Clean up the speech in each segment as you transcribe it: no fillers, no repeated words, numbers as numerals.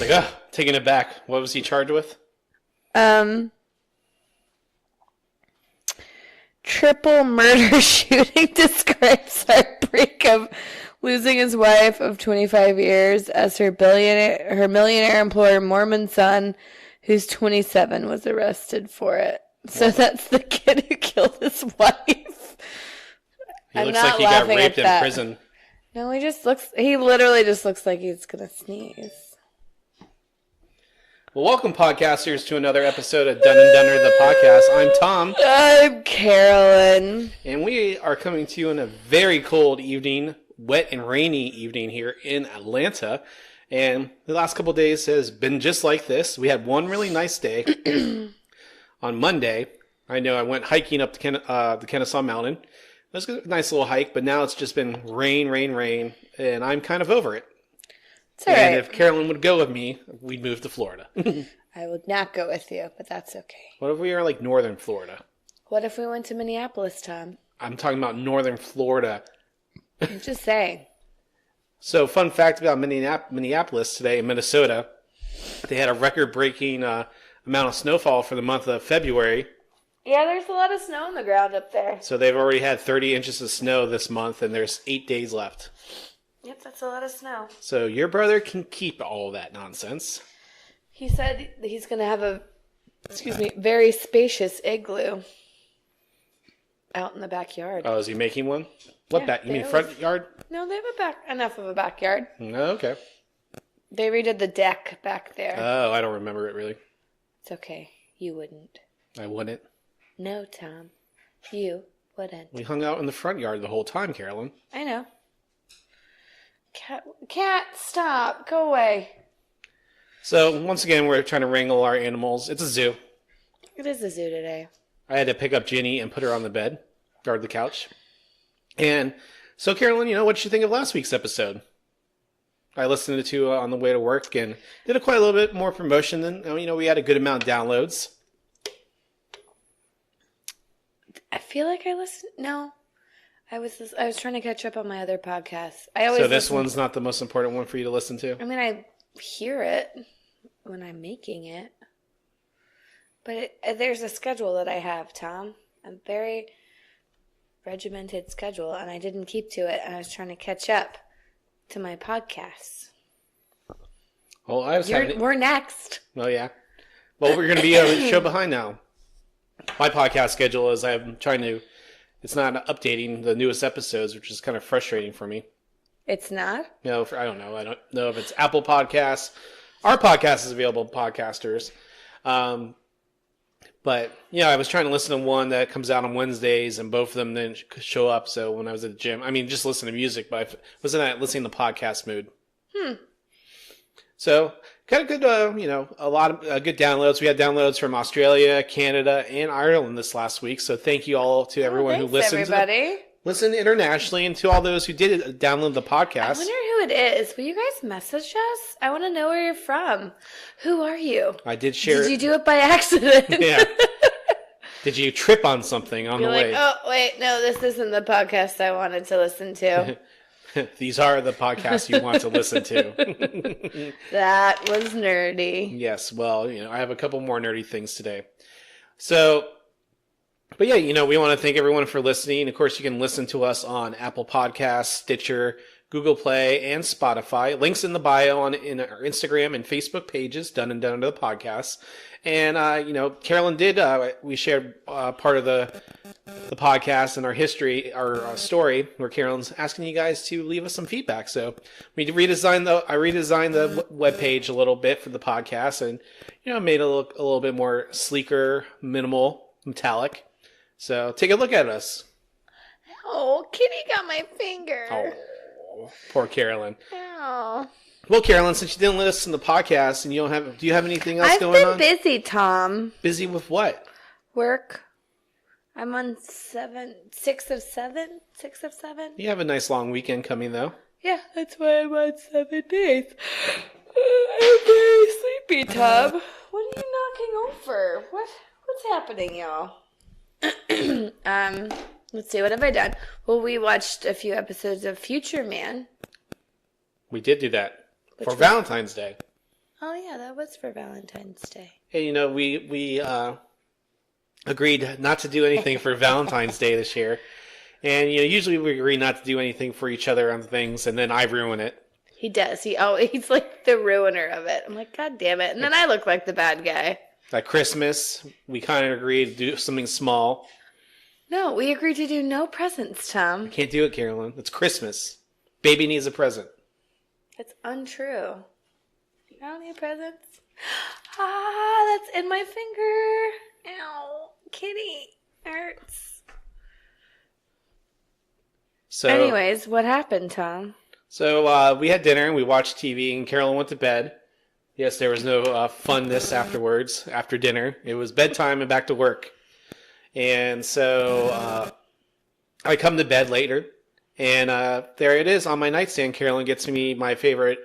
like, oh, taking it back. What was he charged with? Triple murder shooting describes heartbreak of losing his wife of 25 years as her millionaire employer Mormon son, who's 27, was arrested for it. So that's the kid who killed his wife. He looks like he got raped in prison. No, he literally just looks like he's going to sneeze. Well, welcome, podcasters, to another episode of Dun and Dunner, the podcast. I'm Tom. I'm Carolyn. And we are coming to you on a very cold evening, wet and rainy evening here in Atlanta. And the last couple of days has been just like this. We had one really nice day on Monday. I know I went hiking up the Kennesaw Mountain. It was a nice little hike, but now it's just been rain, and I'm kind of over it. It's all right. And if Carolyn would go with me, we'd move to Florida. I would not go with you, but that's okay. What if we are like northern Florida? What if we went to Minneapolis, Tom? I'm talking about northern Florida. I'm just saying. So, fun fact about Minneapolis today in Minnesota, they had a record-breaking amount of snowfall for the month of February. Yeah, there's a lot of snow on the ground up there. So they've already had 30 inches of snow this month, and there's 8 days left. Yep, that's a lot of snow. So your brother can keep all that nonsense. He said he's going to have a, very spacious igloo out in the backyard. Oh, is he making one? What back? You mean front yard? No, they have enough of a backyard. Oh, okay. They redid the deck back there. Oh, I don't remember it really. It's okay. You wouldn't. I wouldn't. No, Tom. You wouldn't. We hung out in the front yard the whole time, Carolyn. I know. Cat, stop. Go away. So, once again, we're trying to wrangle our animals. It's a zoo. It is a zoo today. I had to pick up Ginny and put her on the bed, guard the couch. And so, Carolyn, what did you think of last week's episode? I listened to on the way to work and did quite a little bit more promotion than, we had a good amount of downloads. I feel like I listened. No. I was trying to catch up on my other podcasts. So this one's not the most important one for you to listen to? I mean, I hear it when I'm making it. But there's a schedule that I have, Tom. A very regimented schedule, and I didn't keep to it, and I was trying to catch up to my podcasts. Well, we're next. Oh, yeah. Well, we're going to be a show behind now. My podcast schedule is it's not updating the newest episodes, which is kind of frustrating for me. It's not? No, I don't know. I don't know if it's Apple Podcasts. Our podcast is available to podcasters. But, I was trying to listen to one that comes out on Wednesdays, and both of them didn't show up. So when I was at the gym, just listen to music, but I wasn't listening to podcast mood. So, kind of good, a lot of good downloads. We had downloads from Australia, Canada, and Ireland this last week. So thank you all to everyone who listened. Listened internationally, and to all those who did download the podcast. I wonder who it is. Will you guys message us? I want to know where you're from. Who are you? I did share. Did you do it by accident? Yeah. Did you trip on something on the way? Oh, wait, no, this isn't the podcast I wanted to listen to. These are the podcasts you want to listen to. That was nerdy. Yes, well, I have a couple more nerdy things today. So, but yeah, we want to thank everyone for listening. Of course, you can listen to us on Apple Podcasts, Stitcher, Google Play, and Spotify. Links in the bio in our Instagram and Facebook pages, Done and Done Under the Podcast. And, Carolyn did, we shared part of the podcast and our history, our story, where Carolyn's asking you guys to leave us some feedback. So I redesigned the webpage a little bit for the podcast and, made it look a little bit more sleeker, minimal, metallic. So take a look at us. Oh, Kitty got my finger. Oh, poor Carolyn. Oh. Well, Carolyn, since you didn't listen to the podcast and do you have anything else going on? I've been busy, Tom. Busy with what? Work. I'm on 6 of 7. You have a nice long weekend coming, though. Yeah, that's why I'm on 7 days. I'm very sleepy, Tom. What are you knocking over? What's happening, y'all? Let's see, what have I done? Well, we watched a few episodes of Future Man. We did do that for Valentine's Day. Oh, yeah, that was for Valentine's Day. And, you know, we agreed not to do anything for Valentine's Day this year. And, you know, usually we agree not to do anything for each other on things, and then I ruin it. He does. He's like the ruiner of it. I'm like, God damn it. And then I look like the bad guy. At Christmas, we kind of agreed to do something small. No, we agreed to do no presents, Tom. I can't do it, Carolyn. It's Christmas. Baby needs a present. It's untrue. You don't need presents? Ah, that's in my finger. Ow. Kitty. Hurts. So, anyways, what happened, Tom? So we had dinner and we watched TV and Carolyn went to bed. Yes, there was no funness afterwards, after dinner. It was bedtime and back to work. And so I come to bed later, and there it is on my nightstand. Carolyn gets me my favorite,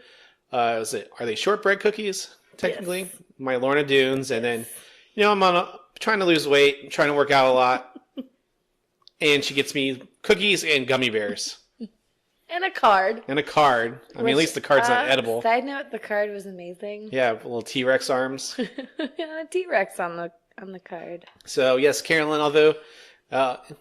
are they shortbread cookies, technically? Yes. My Lorna Doones. And then, you know, I'm trying to lose weight, trying to work out a lot. And she gets me cookies and gummy bears. And a card. I mean, at least the card's not edible. Side note, the card was amazing. Yeah, little T-Rex arms. Yeah, a T-Rex on the card. So, yes, Carolyn, although,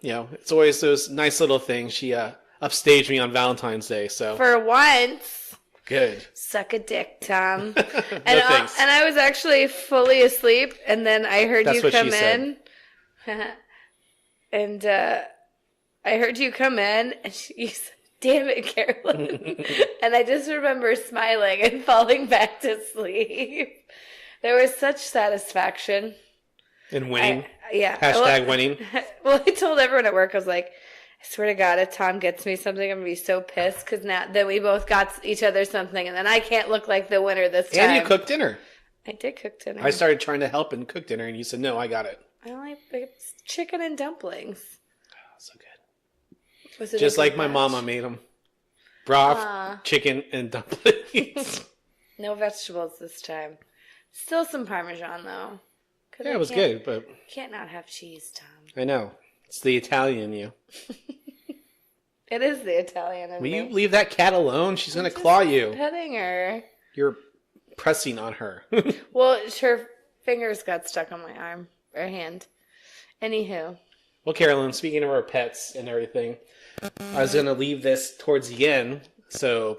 you know, it's always those nice little things. She upstaged me on Valentine's Day, so. For once. Good. Suck a dick, Tom. Thanks. And I was actually fully asleep, and then I heard you come in. And I heard you come in, and you said, "Damn it, Carolyn." And I just remember smiling and falling back to sleep. There was such satisfaction. In winning? Yeah. Hashtag winning. Well, I told everyone at work, I was like, I swear to God, if Tom gets me something, I'm going to be so pissed. Because now then we both got each other something. And then I can't look like the winner this time. And you cooked dinner. I did cook dinner. I started trying to help and cook dinner. And you said, no, I got it. I only it's chicken and dumplings. Oh, so good. Was it just like my mama made them. Broth, chicken, and dumplings. No vegetables this time. Still some Parmesan, though. Yeah, it was good, but... Can't not have cheese, Tom. I know. It's the Italian in you. It is the Italian in me. Will you leave that cat alone? She's going to claw you. Petting her. You're pressing on her. Well, her fingers got stuck on my arm. Or hand. Anywho. Well, Carolyn, speaking of our pets and everything, I was going to leave this towards the end, so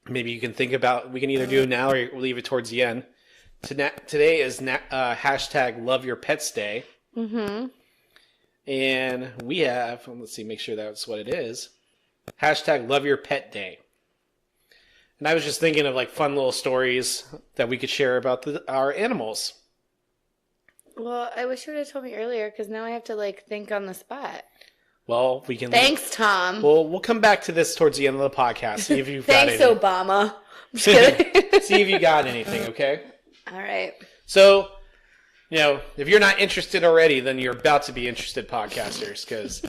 maybe you can think about, we can either do it now or leave it towards the end. Today is hashtag Love Your Pets Day. Mm-hmm. And we have, let's see, make sure that's what it is. Hashtag Love Your Pet Day. And I was just thinking of like fun little stories that we could share about our animals. Well, I wish you would have told me earlier because now I have to like think on the spot. Well, we can. Thanks, Tom. Well, we'll come back to this towards the end of the podcast. See if you've Thanks, got Obama. I'm just kidding. See if you got anything, okay? All right. So, you know, if you're not interested already, then you're about to be interested, podcasters, because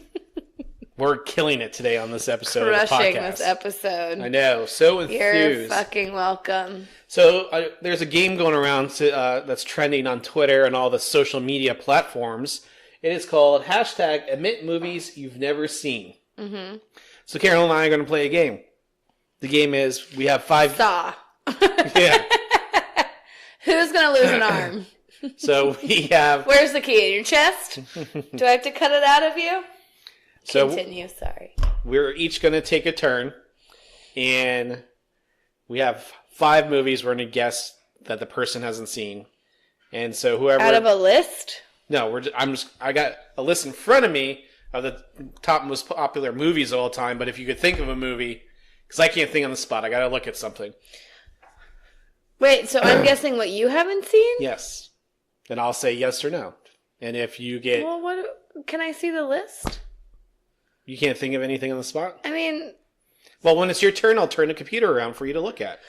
we're killing it today on this episode of the podcast. Crushing this episode. I know. So enthused. You're fucking welcome. So there's a game going around that's trending on Twitter and all the social media platforms. It is called hashtag Admit Movies You've Never Seen. Mm-hmm. So Carol and I are going to play a game. The game is we have 5... Saw. Yeah. Who's going to lose an arm? So we have... Where's the key? In your chest? Do I have to cut it out of you? So continue, sorry. We're each going to take a turn. And we have 5 movies we're going to guess that the person hasn't seen. And so whoever... Out of a list? No, I got a list in front of me of the top most popular movies of all time, but if you could think of a movie, because I can't think on the spot, I got to look at something. Wait, so I'm guessing what you haven't seen? Yes. And I'll say yes or no. And if you get... Well, can I see the list? You can't think of anything on the spot? I mean... Well, when it's your turn, I'll turn the computer around for you to look at.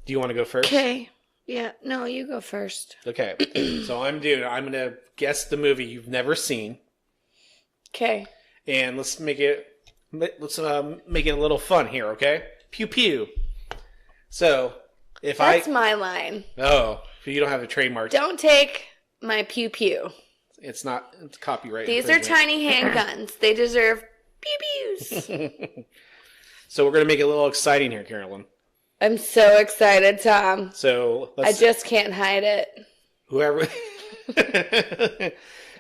Do you want to go first? Okay. Yeah, no, you go first. Okay, so I'm going to guess the movie you've never seen. Okay. And let's make it a little fun here, okay? Pew pew. So, That's my line. Oh, you don't have a trademark. Don't take my pew pew. It's copyright. These are tiny handguns. They deserve pew pews. So we're going to make it a little exciting here, Carolyn. I'm so excited, Tom. So I just can't hide it. Whoever.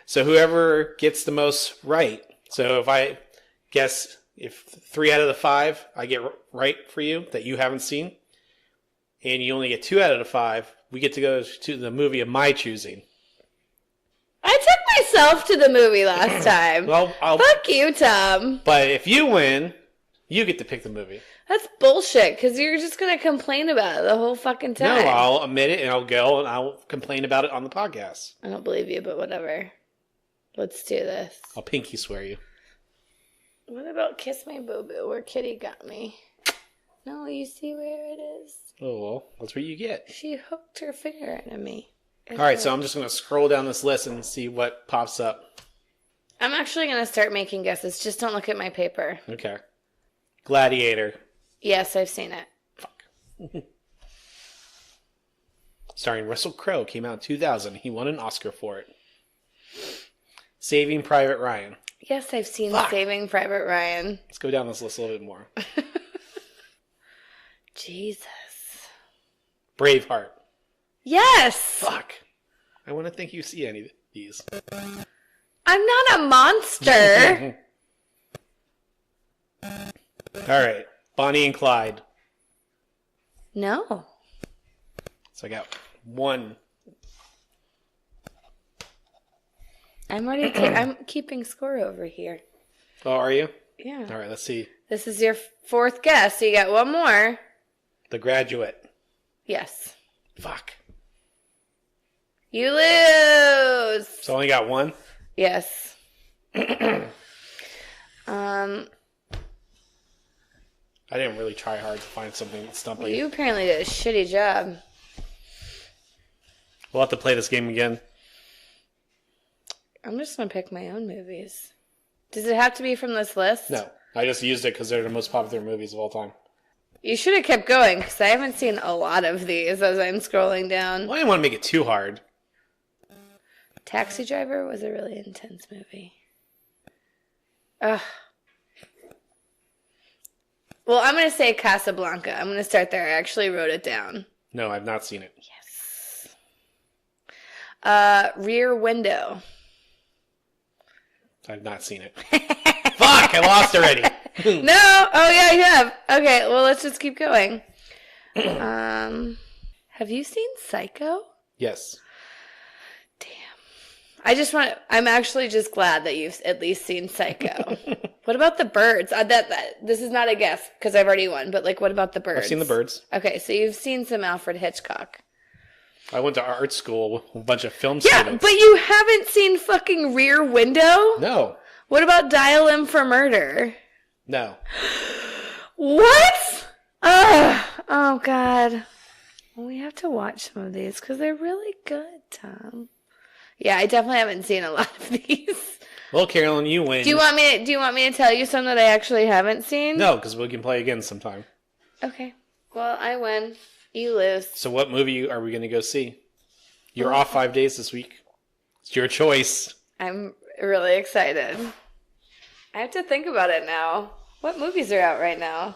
So whoever gets the most right. So if I guess if 3 out of the 5 I get right for you that you haven't seen, and you only get 2 out of the 5, we get to go to the movie of my choosing. I took myself to the movie last time. Well, fuck you, Tom. But if you win, you get to pick the movie. That's bullshit, because you're just going to complain about it the whole fucking time. No, I'll admit it, and I'll go, and I'll complain about it on the podcast. I don't believe you, but whatever. Let's do this. I'll pinky swear you. What about Kiss My Boo Boo, where Kitty got me? No, you see where it is? Oh, well, that's what you get. She hooked her finger into me. All right, so I'm just going to scroll down this list and see what pops up. I'm actually going to start making guesses. Just don't look at my paper. Okay. Gladiator. Yes, I've seen it. Fuck. Starring Russell Crowe, came out in 2000. He won an Oscar for it. Saving Private Ryan. Yes, I've seen Saving Private Ryan. Let's go down this list a little bit more. Jesus. Braveheart. Yes! Fuck. I want to think you see any of these. I'm not a monster! Alright. Bonnie and Clyde. No. So I got 1. I'm keeping score over here. Oh, are you? Yeah. Alright, let's see. This is your 4th guess, so you got 1 more. The Graduate. Yes. Fuck. You lose! So I only got 1? Yes. I didn't really try hard to find something that stumped Well, me. you apparently did a shitty job. We'll have to play this game again. I'm just going to pick my own movies. Does it have to be from this list? No. I just used it because they're the most popular movies of all time. You should have kept going, because I haven't seen a lot of these as I'm scrolling down. Well, I didn't want to make it too hard. Taxi Driver was a really intense movie. Ugh. Well, I'm going to say Casablanca. I'm going to start there. I actually wrote it down. No, I've not seen it. Yes. Rear Window. I've not seen it. Fuck! I lost already. No! Oh, yeah, you have. Okay, well, let's just keep going. Have you seen Psycho? Yes. Damn. I'm actually just glad that you've at least seen Psycho. What about The Birds? This is not a guess, because I've already won, but, what about The Birds? I've seen The Birds. Okay, so you've seen some Alfred Hitchcock. I went to art school with a bunch of film Yeah, students. but you haven't seen fucking Rear Window? No. What about Dial M for Murder? No. What? Ugh. Oh, God. Well, we have to watch some of these because they're really good, Tom. Yeah, I definitely haven't seen a lot of these. Well, Carolyn, you win. Do you want me to tell you some that I actually haven't seen? No, because we can play again sometime. Okay. Well, I win. You lose. So what movie are we going to go see? You're off 5 days this week. It's your choice. I'm really excited. I have to think about it now. What movies are out right now?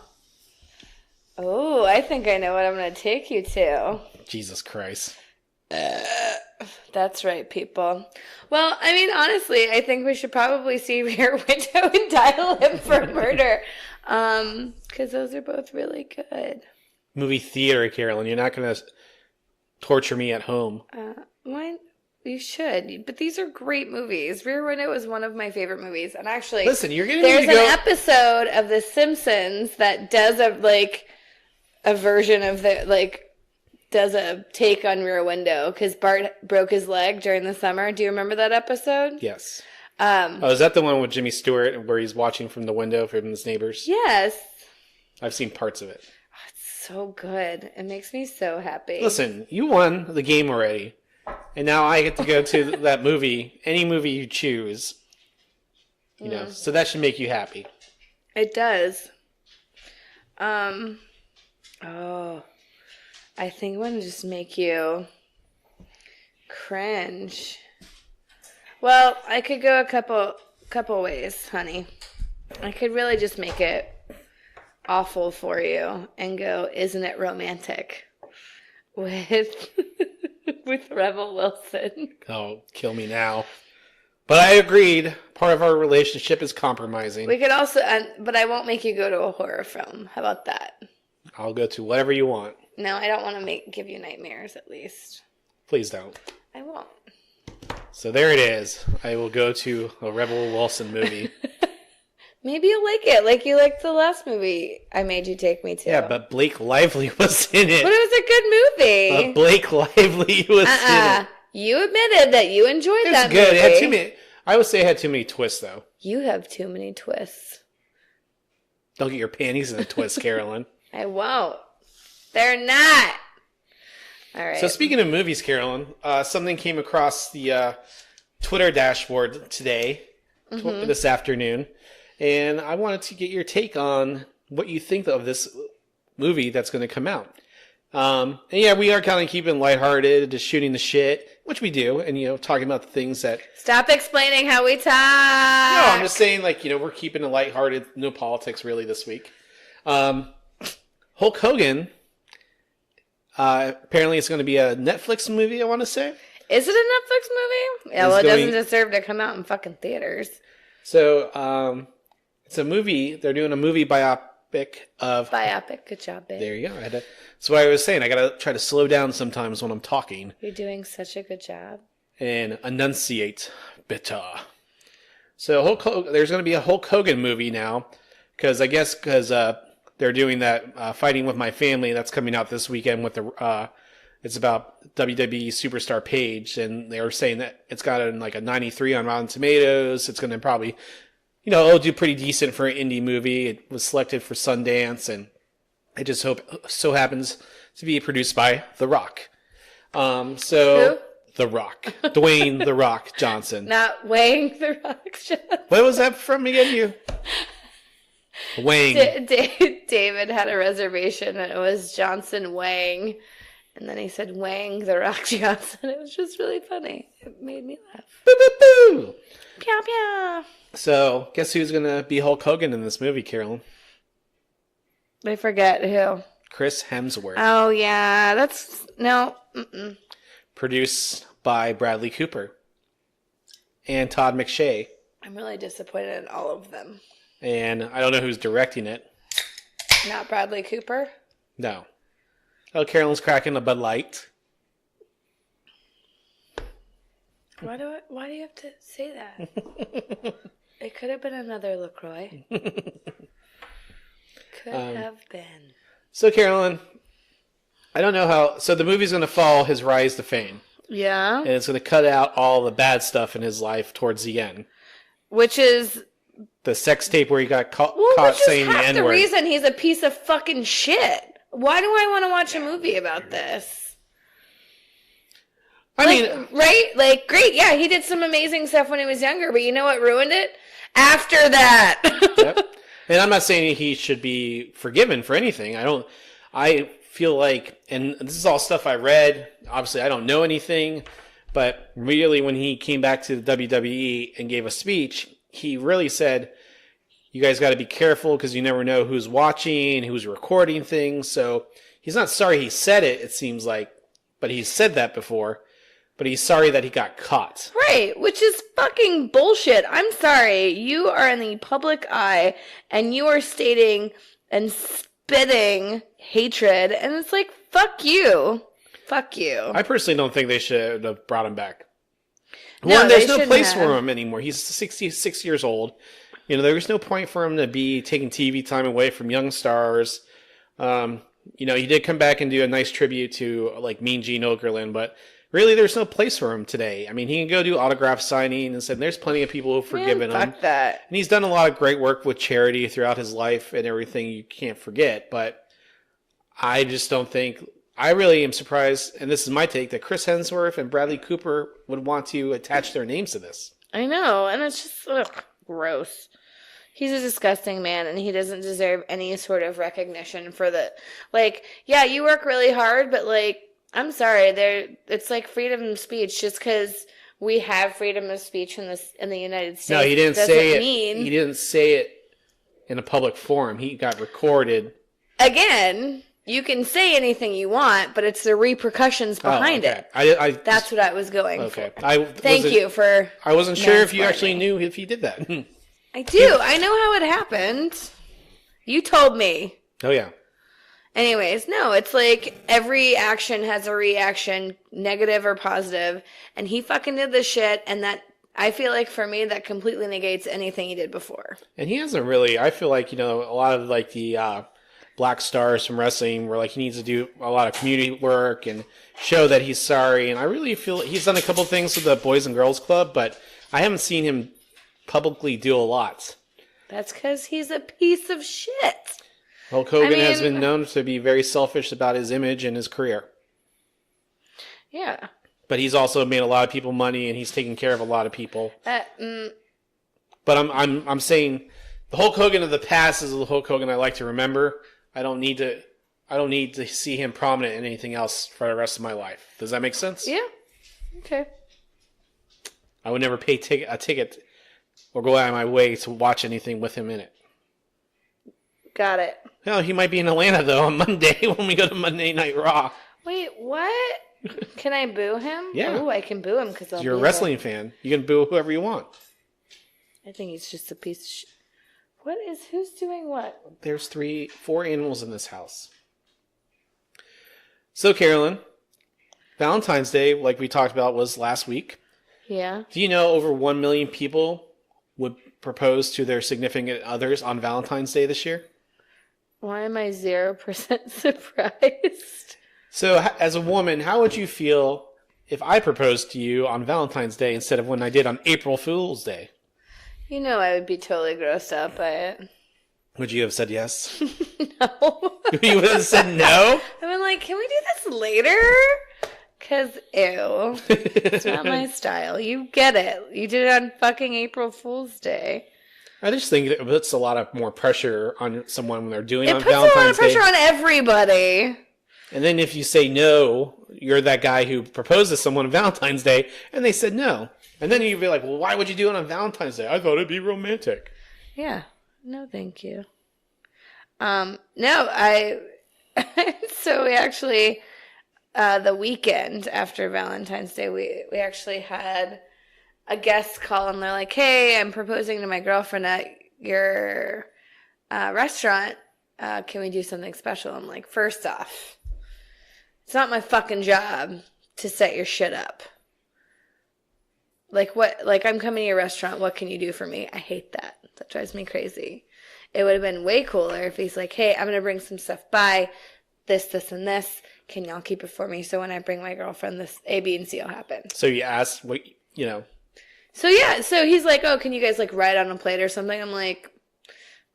Oh, I think I know what I'm going to take you to. Jesus Christ. That's right, people. Well, I mean, honestly, I think we should probably see Rear Window and Dial M for Murder. Because those are both really good. Movie theater, Carolyn. You're not going to torture me at home. Why? You should. But these are great movies. Rear Window is one of my favorite movies. And actually, listen, you're getting there's me to go. an episode of The Simpsons that does a version of does a take on Rear Window because Bart broke his leg during the summer. Do you remember that episode? Yes. Is that the one with Jimmy Stewart where he's watching from the window from his neighbors? Yes. I've seen parts of it. Oh, it's so good. It makes me so happy. Listen, you won the game already. And now I get to go to that movie, any movie you choose. You know, so that should make you happy. It does. I think I'm going to just make you cringe. Well, I could go a couple ways, honey. I could really just make it awful for you and go, isn't it romantic? With with Rebel Wilson. Oh, kill me now. But I agreed. Part of our relationship is compromising. We could also, but I won't make you go to a horror film. How about that? I'll go to whatever you want. No, I don't want to give you nightmares, at least. Please don't. I won't. So there it is. I will go to a Rebel Wilson movie. Maybe you'll like it, like you liked the last movie I made you take me to. Yeah, but Blake Lively was in it. But it was a good movie. Blake Lively was in it. You admitted that you enjoyed that movie. It's good. It had too many. I would say it had too many twists, though. You have too many twists. Don't get your panties in a twist, Carolyn. I won't. They're not. All right. So speaking of movies, Carolyn, something came across the Twitter dashboard today, this afternoon, and I wanted to get your take on what you think of this movie that's going to come out. And yeah, we are kind of keeping lighthearted, just shooting the shit, which we do, and talking about the things that. Stop explaining how we talk. No, I'm just saying, we're keeping it lighthearted, no politics really this week. Hulk Hogan. Apparently, it's going to be a Netflix movie. I want to say. Is it a Netflix movie? Yeah, well, it doesn't deserve to come out in fucking theaters. So, it's a movie. They're doing a movie biopic of. Biopic, good job, babe. There you go. That's what I was saying. I gotta try to slow down sometimes when I'm talking. You're doing such a good job. And enunciate better. So there's going to be a Hulk Hogan movie now, because they're doing that Fighting with My Family that's coming out this weekend with it's about WWE superstar Paige, and they were saying that it's got a 93 on Rotten Tomatoes. It's going to probably, it'll do pretty decent for an indie movie. It was selected for Sundance, and it just so happens to be produced by The Rock. Who? The Rock. Dwayne The Rock Johnson. Not Wang The Rock Johnson. What was that from again? Wang. David had a reservation and it was Johnson Wang. And then he said Wang The Rock Johnson. It was just really funny. It made me laugh. Boo, boo, boo. Pew, pew. So, guess who's going to be Hulk Hogan in this movie, Carolyn? I forget who. Chris Hemsworth. Oh, yeah. No. Produced by Bradley Cooper and Todd McShay. I'm really disappointed in all of them. And I don't know who's directing it. Not Bradley Cooper? No. Oh, Carolyn's cracking a Bud Light. Why do you have to say that? It could have been another LaCroix. Could have been. So, Carolyn, I don't know how. So, the movie's going to follow his rise to fame. Yeah. And it's going to cut out all the bad stuff in his life towards the end. Which is. The sex tape where he got caught saying the N-word. Which is half the reason he's a piece of fucking shit. Why do I want to watch a movie about this? I mean. Right? Great. Yeah, he did some amazing stuff when he was younger, but you know what ruined it? After that. Yep. And I'm not saying he should be forgiven for anything. I feel like, and this is all stuff I read. Obviously, I don't know anything, but really when he came back to the WWE and gave a speech, he really said, you guys got to be careful because you never know who's watching, who's recording things. So he's not sorry he said it, it seems like, but he's said that before. But he's sorry that he got caught. Right, which is fucking bullshit. I'm sorry. You are in the public eye, and you are stating and spitting hatred, and it's like, fuck you. Fuck you. I personally don't think they should have brought him back. No, One, there's no place for him anymore. He's 66 years old. There's no point for him to be taking TV time away from young stars. He did come back and do a nice tribute to, Mean Gene Okerlund, but really, there's no place for him today. I mean, he can go do autograph signing and said there's plenty of people who've forgiven him. Fuck that. And he's done a lot of great work with charity throughout his life and everything you can't forget. But I just don't think, I really am surprised, and this is my take, that Chris Hemsworth and Bradley Cooper would want to attach their names to this. I know, and it's just, gross. He's a disgusting man, and he doesn't deserve any sort of recognition for the, yeah, you work really hard, but, I'm sorry, it's like freedom of speech. Just because we have freedom of speech in the United States, no, he didn't say it. He didn't say it in a public forum. He got recorded. Again, you can say anything you want, but it's the repercussions behind it. That's what I was going for. Thank you for I wasn't sure if you actually knew if he did that. I do. I know how it happened. You told me. Oh, yeah. Anyways, no, it's like every action has a reaction, negative or positive, and he fucking did this shit, and that, I feel like for me, that completely negates anything he did before. And he hasn't really, I feel like, a lot of like the black stars from wrestling where like he needs to do a lot of community work and show that he's sorry, and I really feel he's done a couple things with the Boys and Girls Club, but I haven't seen him publicly do a lot. That's because he's a piece of shit. Hulk Hogan has been known to be very selfish about his image and his career. Yeah. But he's also made a lot of people money, and he's taken care of a lot of people. But I'm saying the Hulk Hogan of the past is the Hulk Hogan I like to remember. I don't need to see him prominent in anything else for the rest of my life. Does that make sense? Yeah. Okay. I would never pay a ticket or go out of my way to watch anything with him in it. Got it. No, he might be in Atlanta, though, on Monday when we go to Monday Night Raw. Wait, what? Can I boo him? Yeah. Oh, I can boo him because you're a wrestling fan. You can boo whoever you want. I think he's just a piece of shit. Who's doing what? There's 4 animals in this house. So, Carolyn, Valentine's Day, like we talked about, was last week. Yeah. Do you know over 1 million people would propose to their significant others on Valentine's Day this year? Why am I 0% surprised? So, as a woman, how would you feel if I proposed to you on Valentine's Day instead of when I did on April Fool's Day? You know I would be totally grossed out by it. Would you have said yes? No. You would have said no? I've been like, can we do this later? Because, ew. It's not my style. You get it. You did it on fucking April Fool's Day. I just think it puts a lot of more pressure on someone when they're doing it on Valentine's Day. It puts a lot of pressure on everybody. And then if you say no, you're that guy who proposed to someone on Valentine's Day, and they said no. And then you'd be like, well, why would you do it on Valentine's Day? I thought it'd be romantic. Yeah. No, thank you. No, so we actually, the weekend after Valentine's Day, we actually had a guest call, and they're like, hey, I'm proposing to my girlfriend at your restaurant. Can we do something special? I'm like, first off, it's not my fucking job to set your shit up. Like, what? Like, I'm coming to your restaurant. What can you do for me? I hate that. That drives me crazy. It would have been way cooler if he's like, hey, I'm going to bring some stuff by. This, and this. Can y'all keep it for me? So when I bring my girlfriend, this A, B, and C will happen. So you asked, what, So, yeah. So he's like, oh, can you guys, like, write on a plate or something? I'm like,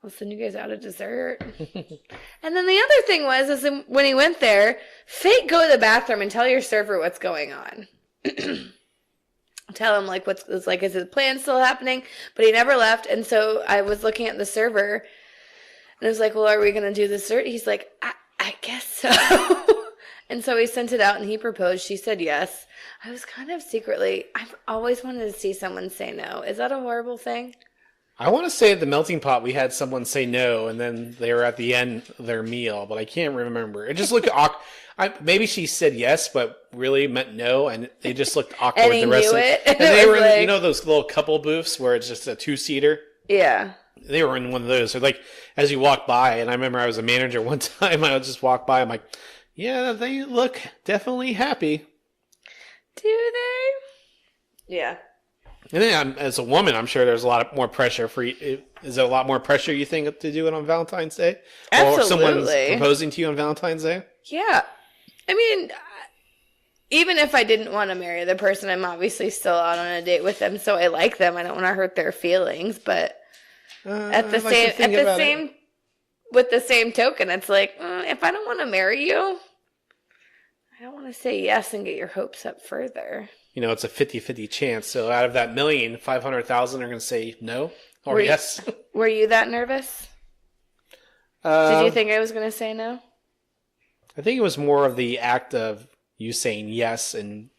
I'll send you guys out a dessert. And then the other thing is when he went there, fake go to the bathroom and tell your server what's going on. Tell him, like, is the plan still happening? But he never left. And so I was looking at the server, and I was like, well, are we going to do the dessert? He's like, I guess so. And so he sent it out, and he proposed. She said yes. I was kind of secretly, I've always wanted to see someone say no. Is that a horrible thing? I want to say at the Melting Pot we had someone say no, and then they were at the end of their meal, but I can't remember. It just looked awkward. Maybe she said yes, but really meant no, and they just looked awkward. And he knew it. And they were in, those little couple booths where it's just a 2-seater? Yeah. They were in one of those. So, like, as you walk by, and I remember I was a manager one time, I would just walk by, I'm like, yeah, they look definitely happy. Do they? Yeah. And then, as a woman, I'm sure there's a lot more pressure for you. Is there a lot more pressure, you think, to do it on Valentine's Day? Absolutely. Or someone's proposing to you on Valentine's Day? Yeah. I mean, even if I didn't want to marry the person, I'm obviously still out on a date with them, so I like them. I don't want to hurt their feelings, but with the same token, it's like, if I don't want to marry you, I don't want to say yes and get your hopes up further. It's a 50-50 chance. So out of that 500,000 are going to say no or yes. Were you that nervous? Did you think I was going to say no? I think it was more of the act of you saying yes, and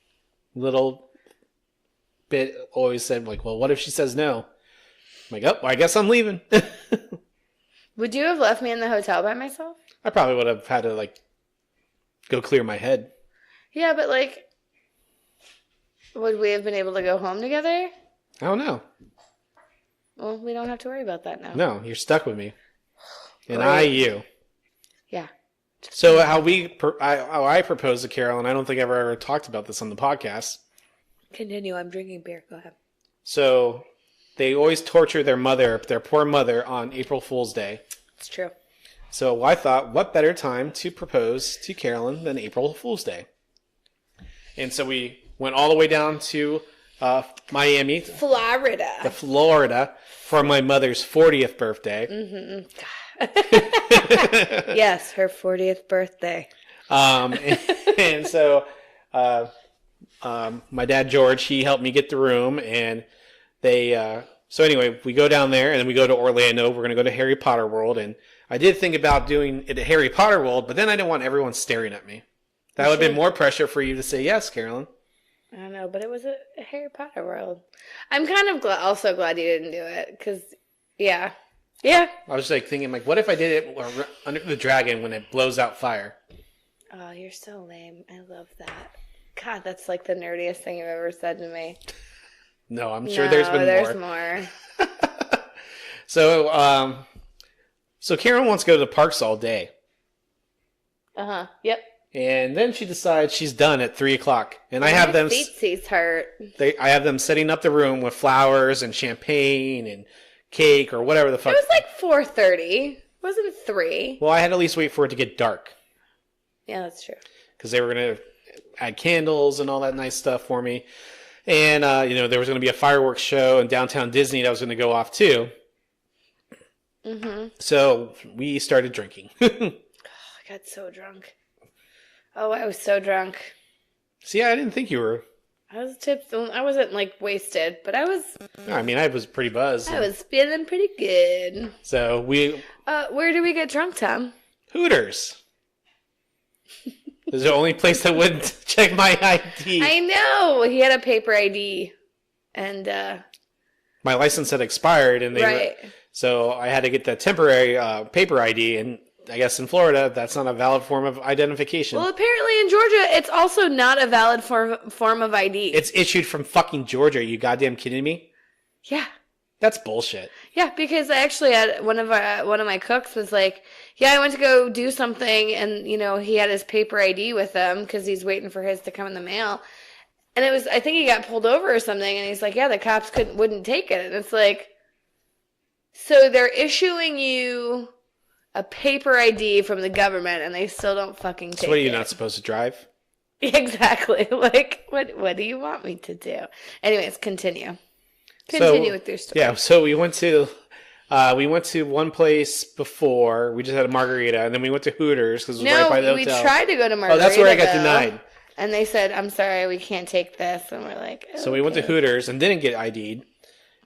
little bit always said, like, well, what if she says no? I'm like, oh, I guess I'm leaving. Would you have left me in the hotel by myself? I probably would have had to, like, go clear my head. Yeah, but, like, would we have been able to go home together? I don't know. Well, we don't have to worry about that now. No, you're stuck with me. And Right. you. Yeah. So how I proposed to Carolyn, I don't think I've ever talked about this on the podcast. Continue. I'm drinking beer. Go ahead. So they always torture their poor mother on April Fool's Day. It's true. So I thought, what better time to propose to Carolyn than April Fool's Day? And so we went all the way down to Miami, Florida. Florida, for my mother's 40th birthday. Mm-hmm. Yes, her 40th birthday. And so my dad George, he helped me get the room, and they. So anyway, we go down there, and then we go to Orlando. We're going to go to Harry Potter World, and I did think about doing it at Harry Potter World, but then I didn't want everyone staring at me. That would have been more pressure for you to say yes, Carolyn. I don't know, but it was a Harry Potter World. I'm kind of also glad you didn't do it, because, yeah. Yeah. I was like thinking, like, what if I did it under the dragon when it blows out fire? Oh, you're so lame. I love that. God, that's like the nerdiest thing you've ever said to me. No, I'm sure there's been more. So Carolyn wants to go to the parks all day. Uh-huh. Yep. And then she decides she's done at 3:00, and I have them. Feetsies hurt. I have them setting up the room with flowers and champagne and cake or whatever the fuck. It was like 4:30. It wasn't 3. Well, I had to at least wait for it to get dark Yeah, that's true. because they were going to add candles and all that nice stuff for me. And there was going to be a fireworks show in downtown Disney that was going to go off too. Mm-hmm. So we started drinking. I got so drunk. Oh, I was so drunk. See, I didn't think you were. I was tipped. I wasn't like wasted, but I was. I mean, I was pretty buzzed. I was feeling pretty good. So we. Where did we get drunk, Tom? Hooters. This is the only place that wouldn't check my ID. I know. He had a paper ID, and my license had expired, and right. So I had to get that temporary paper ID, and I guess in Florida that's not a valid form of identification. Well, apparently in Georgia it's also not a valid form of ID. It's issued from fucking Georgia. Are you goddamn kidding me? Yeah. That's bullshit. Yeah, because I actually had one of my cooks was like, yeah, I went to go do something, and he had his paper ID with him because he's waiting for his to come in the mail, and I think he got pulled over or something, and he's like, yeah, the cops wouldn't take it, and it's like, so they're issuing you a paper ID from the government, and they still don't fucking take it. So what, are you not supposed to drive? Exactly. Like, what do you want me to do? Anyways, continue. Continue with your story. Yeah, so we went to one place before. We just had a margarita, and then we went to Hooters because it was right by the hotel. We tried to go to Margarita. Oh, that's where I got denied. And they said, I'm sorry, we can't take this. And we're like, okay. So we went to Hooters and didn't get ID'd.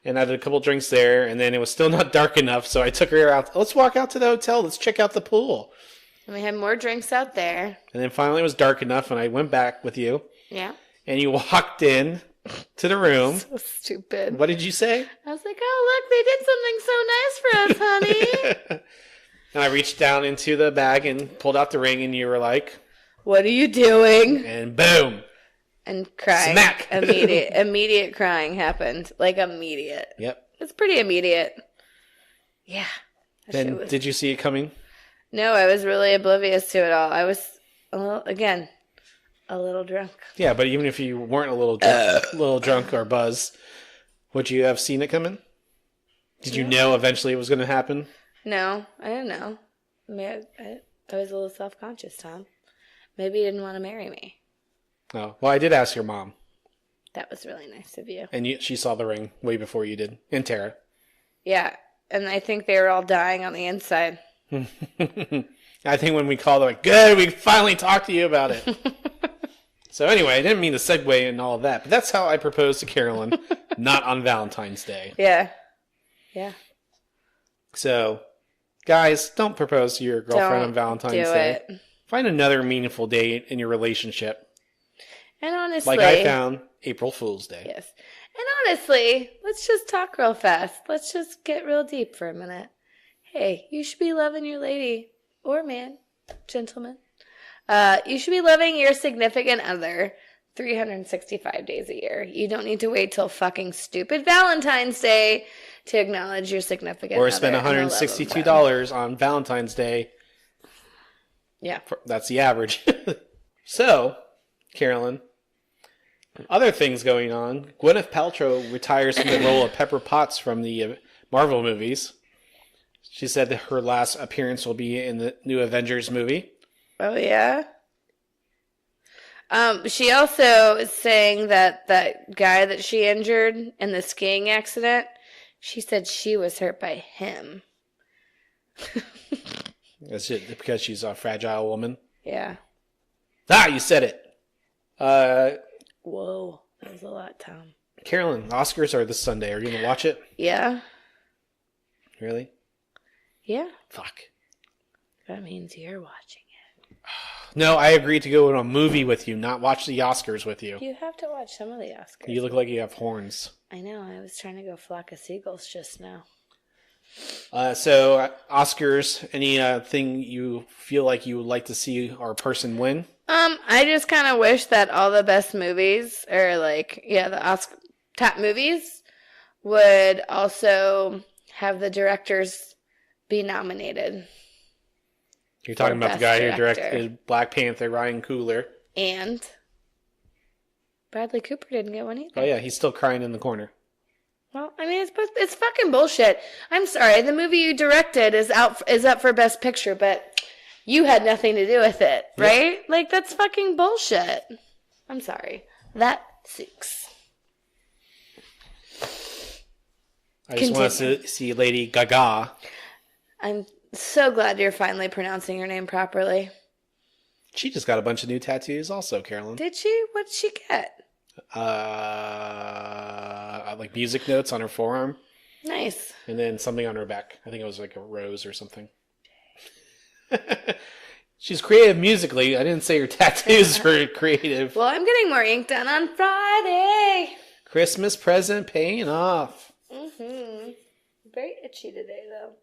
And I had a couple drinks there, and then it was still not dark enough, so I took her out. Let's walk out to the hotel. Let's check out the pool. And we had more drinks out there. And then finally it was dark enough, and I went back with you. Yeah. And you walked in to the room. So stupid. What did you say? I was like, oh, look, they did something so nice for us, honey. And I reached down into the bag and pulled out the ring, and you were like, what are you doing? And boom. And crying. Smack. Immediate crying happened. Like, immediate. Yep. It's pretty immediate. Yeah. Then did you see it coming? No, I was really oblivious to it all. I was, a little drunk. Yeah, but even if you weren't a little drunk or buzzed, would you have seen it coming? Did you know eventually it was going to happen? No, I didn't know. I was a little self-conscious, Tom. Maybe you didn't want to marry me. Oh, well, I did ask your mom. That was really nice of you. And she saw the ring way before you did. And Tara. Yeah, and I think they were all dying on the inside. I think when we called, they're like, good, we finally talked to you about it. So anyway, I didn't mean to segue and all of that, but that's how I proposed to Carolyn, not on Valentine's Day. Yeah. Yeah. So, guys, don't propose to your girlfriend on Valentine's Day. It. Find another meaningful day in your relationship. And honestly... Like I found April Fool's Day. Yes. And honestly, let's just talk real fast. Let's just get real deep for a minute. Hey, you should be loving your lady or man, gentleman. You should be loving your significant other 365 days a year. You don't need to wait till fucking stupid Valentine's Day to acknowledge your significant other. Or spend $162 on Valentine's Day. Yeah. That's the average. So, Carolyn, other things going on. Gwyneth Paltrow retires from the role of Pepper Potts from the Marvel movies. She said that her last appearance will be in the new Avengers movie. Oh, yeah? She also is saying that guy that she injured in the skiing accident, she said she was hurt by him. That's it, because she's a fragile woman. Yeah. Ah, you said it. Whoa, that was a lot, Tom. Carolyn, Oscars are this Sunday. Are you going to watch it? Yeah. Really? Yeah. Fuck. That means you're watching it. No, I agreed to go to a movie with you, not watch the Oscars with you. You have to watch some of the Oscars. You look like you have horns. I know. I was trying to go flock of seagulls just now. So, Oscars, anything you feel like you would like to see our person win? I just kind of wish that all the best movies, or the Oscar top movies, would also have the directors be nominated. You're talking about the guy who directed Black Panther, Ryan Coogler. And Bradley Cooper didn't get one either. Oh yeah, he's still crying in the corner. Well, I mean, it's fucking bullshit. I'm sorry, the movie you directed is up for Best Picture, but you had nothing to do with it, right? Yep. Like, that's fucking bullshit. I'm sorry. That sucks. I just want to see Lady Gaga. I'm so glad you're finally pronouncing your name properly. She just got a bunch of new tattoos also, Carolyn. Did she? What did she get? Like music notes on her forearm. Nice. And then something on her back. I think it was like a rose or something. She's creative musically. I didn't say her tattoos were creative. Well, I'm getting more ink done on Friday. Christmas present paying off. Mm-hmm. Very itchy today, though.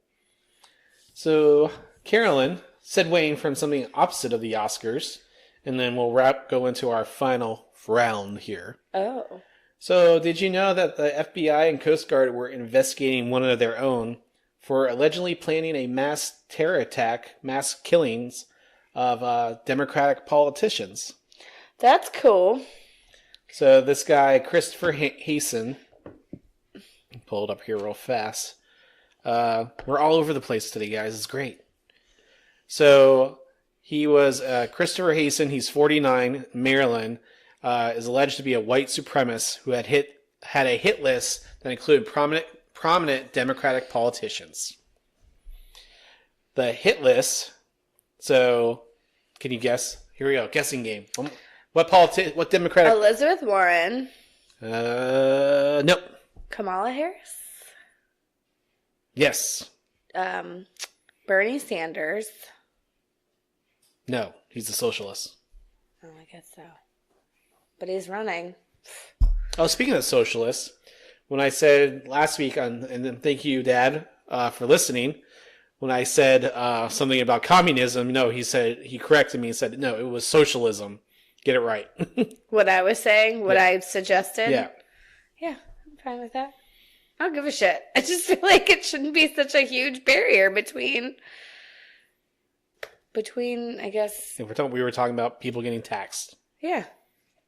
So, Carolyn, segueing from something opposite of the Oscars, and then we'll go into our final round here. Oh. So, did you know that the FBI and Coast Guard were investigating one of their own for allegedly planning a mass terror attack, mass killings of Democratic politicians? That's cool. So, this guy, Christopher Hasen, pull it up here real fast. We're all over the place today, guys. It's great. So, he was Christopher Hasen. He's 49, Maryland. Is alleged to be a white supremacist who had a hit list that included prominent Democratic politicians. The hit list. So, can you guess? Here we go. Guessing game. What Democratic? Elizabeth Warren. Nope. Kamala Harris. Yes. Bernie Sanders. No, he's a socialist. Oh, I guess so. But he's running. Oh, speaking of socialists, when I said last week and then thank you, Dad, for listening. When I said something about communism, no, he corrected me and said, no, it was socialism. Get it right. What I was saying, what I suggested. Yeah. Yeah, I'm fine with that. I don't give a shit. I just feel like it shouldn't be such a huge barrier between, I guess. We were talking about people getting taxed. Yeah.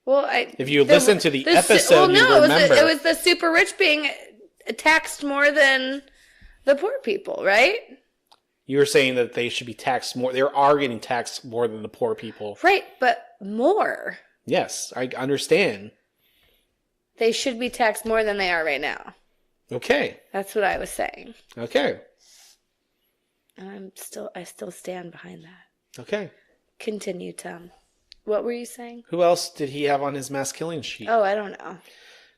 Well, if you listen to the episode, you remember. It was the super rich being taxed more than the poor people, right? You were saying that they should be taxed more. They are getting taxed more than the poor people. Right, but more. Yes, I understand. They should be taxed more than they are right now. Okay. That's what I was saying. Okay. And I still stand behind that. Okay. Continue, Tom. What were you saying? Who else did he have on his mass killing sheet? Oh, I don't know.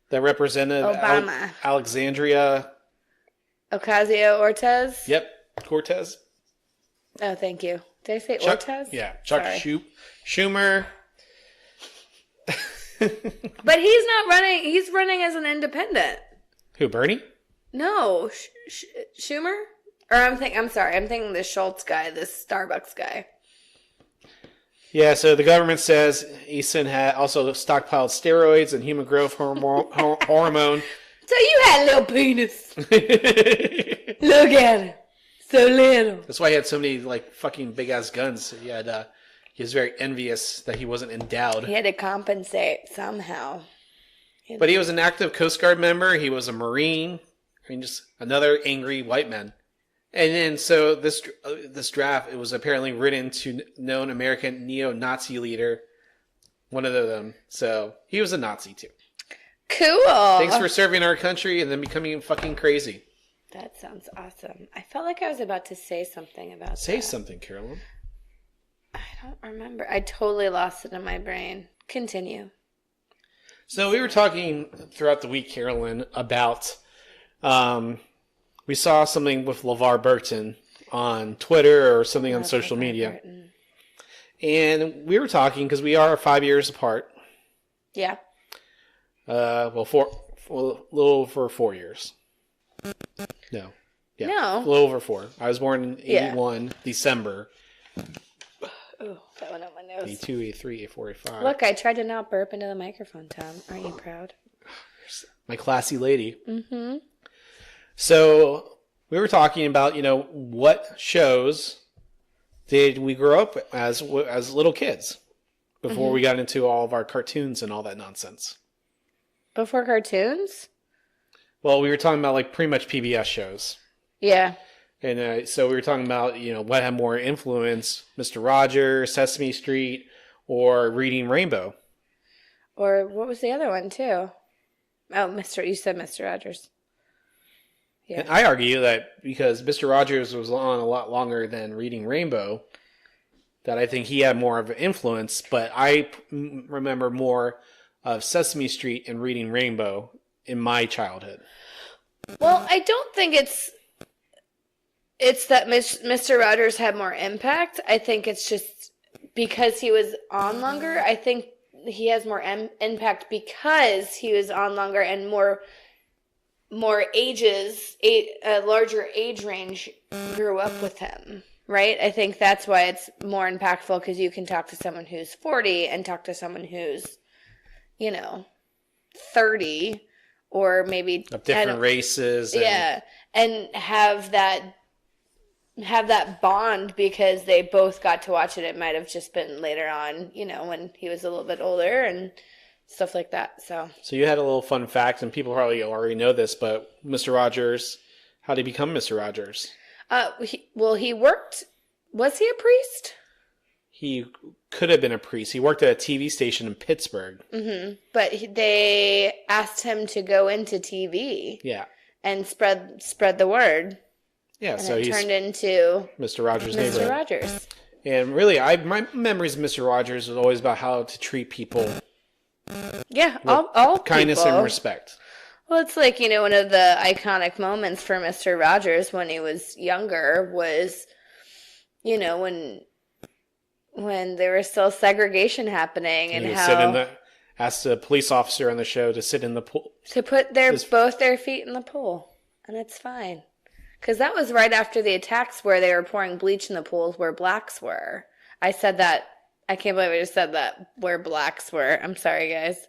The Representative Obama. Alexandria Ocasio-Cortez? Yep. Cortez. Oh, thank you. Did I say Cortez? Yeah. Chuck Schumer. But he's not running. He's running as an independent. Who, Bernie? No. Schumer? Or I'm thinking the Schultz guy, this Starbucks guy. Yeah, so the government says Easton had also stockpiled steroids and human growth hormone. So you had a little penis. Look at it. So little. That's why he had so many, like, fucking big-ass guns. He was very envious that he wasn't endowed. He had to compensate somehow. But he was an active Coast Guard member. He was a Marine. I mean, just another angry white man. And then, so this draft, it was apparently written to known American neo-Nazi leader, one of them. So he was a Nazi too. Cool. Thanks for serving our country and then becoming fucking crazy. That sounds awesome. I felt like I was about to say something about that. Say something, Carolyn. I don't remember. I totally lost it in my brain. Continue. So we were talking throughout the week, Carolyn, about we saw something with LeVar Burton on Twitter or something on social media. Burton. And we were talking because we are 5 years apart. Yeah. A little over 4 years. No. Yeah. No. A little over 4. I was born in 81, December. Oh, that went up my nose. 82, 83, 84, 85. Look, I tried to not burp into the microphone, Tom. Aren't you proud? My classy lady. Mm-hmm. So we were talking about, what shows did we grow up as little kids before we got into all of our cartoons and all that nonsense. Before cartoons? Well, we were talking about like pretty much PBS shows. Yeah. And so we were talking about, what had more influence, Mr. Rogers, Sesame Street, or Reading Rainbow. Or what was the other one, too? Oh, you said Mr. Rogers. Yeah. And I argue that because Mr. Rogers was on a lot longer than Reading Rainbow, that I think he had more of an influence, but I remember more of Sesame Street and Reading Rainbow in my childhood. Well, I don't think it's that Mr. Rogers had more impact. I think it's just because he was on longer. I think he has more impact because he was on longer and more ages, a larger age range grew up with him, right? I think that's why it's more impactful because you can talk to someone who's 40 and talk to someone who's, 30 or maybe of different races. Yeah, and have that bond because they both got to watch it. It might have just been later on, when he was a little bit older and stuff like that. So you had a little fun fact, and people probably already know this, but Mr. Rogers, how did he become Mr. Rogers? He worked. Was he a priest? He could have been a priest. He worked at a TV station in Pittsburgh. Mm-hmm. But they asked him to go into TV. Yeah. And spread the word. Yeah, and so he he's turned into Mr. Rogers' Mr. neighborhood. Rogers. And really, my memories of Mr. Rogers was always about how to treat people. Yeah, all kindness people. and respect. Well, it's like, one of the iconic moments for Mr. Rogers when he was younger was, when there was still segregation happening and how asked a police officer on the show to sit in the pool. To put both their feet in the pool. And it's fine. Because that was right after the attacks where they were pouring bleach in the pools where blacks were. I said that. I can't believe I just said that. Where blacks were. I'm sorry, guys.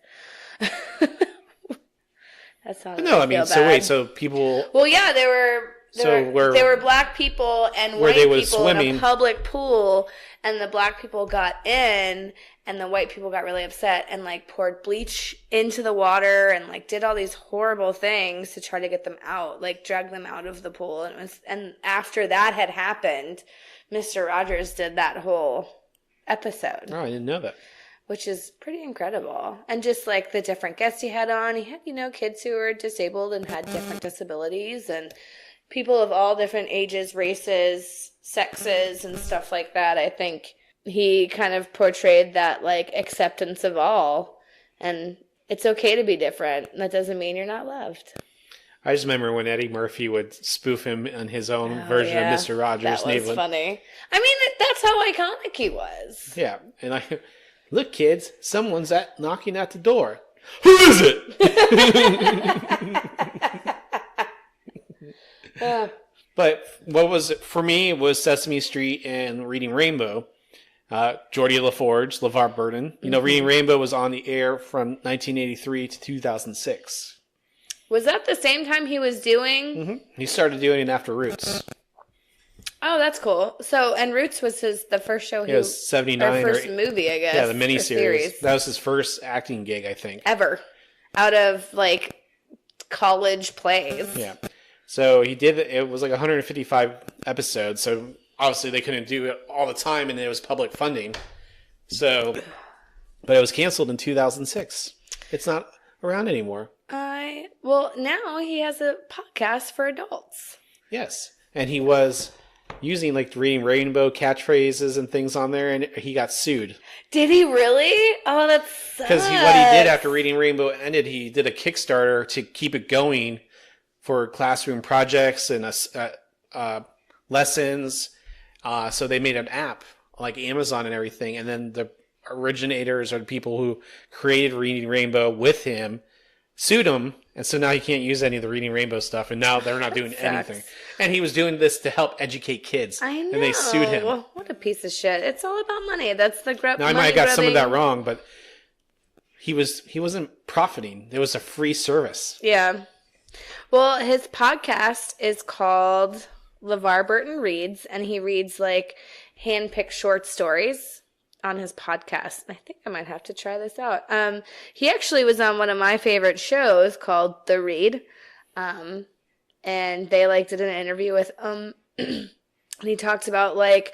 That sounds No, I mean, bad. so wait, so people... Well, yeah, there were black people and white people swimming in a public pool, and the black people got in, and the white people got really upset and, poured bleach into the water and, did all these horrible things to try to get them out, drag them out of the pool. And after that had happened, Mr. Rogers did that whole episode. Oh, I didn't know that. Which is pretty incredible. And just, the different guests he had on, he had, kids who were disabled and had different disabilities, and people of all different ages, races, sexes, and stuff like that. I think he kind of portrayed that, acceptance of all. And it's okay to be different. That doesn't mean you're not loved. I just remember when Eddie Murphy would spoof him on his own version of Mr. Rogers' That was funny. I mean, that's how iconic he was. Yeah. And look, kids, someone's knocking at the door. Who is it? But what was it for me was Sesame Street and Reading Rainbow. Geordie LaForge, LeVar Burton. You know, Reading Rainbow was on the air from 1983 to 2006. Was that the same time he was doing? Mm-hmm. He started doing it after Roots. Oh, that's cool. So, and Roots was the first show. It was 79. Or first movie, I guess. Yeah, the miniseries. That was his first acting gig, I think. Ever. Out of, like, college plays. Yeah. So he did it was like 155 episodes, so obviously they couldn't do it all the time and it was public funding. So, but it was canceled in 2006. It's not around anymore. Well, now he has a podcast for adults. Yes. And he was using like Reading Rainbow catchphrases and things on there, and he got sued. Did he really? Oh, that sucks. Because what he did after Reading Rainbow ended, he did a Kickstarter to keep it going for classroom projects and lessons. So they made an app like Amazon and everything, and then the originators or the people who created Reading Rainbow with him sued him, and so now he can't use any of the Reading Rainbow stuff, and now they're not doing anything. And he was doing this to help educate kids. I know. And they sued him. What a piece of shit. It's all about money. That's the Now I might have got some of that wrong, but he wasn't profiting. It was a free service. Yeah. Well, his podcast is called LeVar Burton Reads, and he reads like hand-picked short stories on his podcast. I think I might have to try this out. He actually was on one of my favorite shows called The Read, and they like did an interview with him, and he talked about like,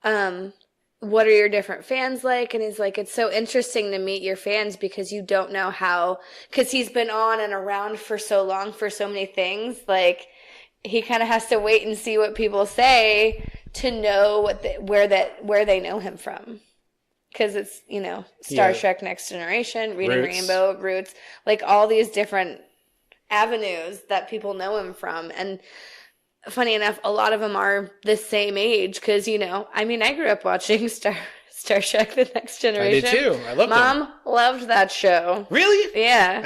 what are your different fans like? And he's like, it's so interesting to meet your fans because you don't know how, because he's been on and around for so long for so many things. Like, he kind of has to wait and see what people say to know where they know him from. Because it's, you know, Star Trek Next Generation, Reading Rainbow, Roots, like all these different avenues that people know him from. And funny enough, a lot of them are the same age because, you know, I mean, I grew up watching Star Trek The Next Generation. I did too. I loved it. Mom loved that show. Really? Yeah.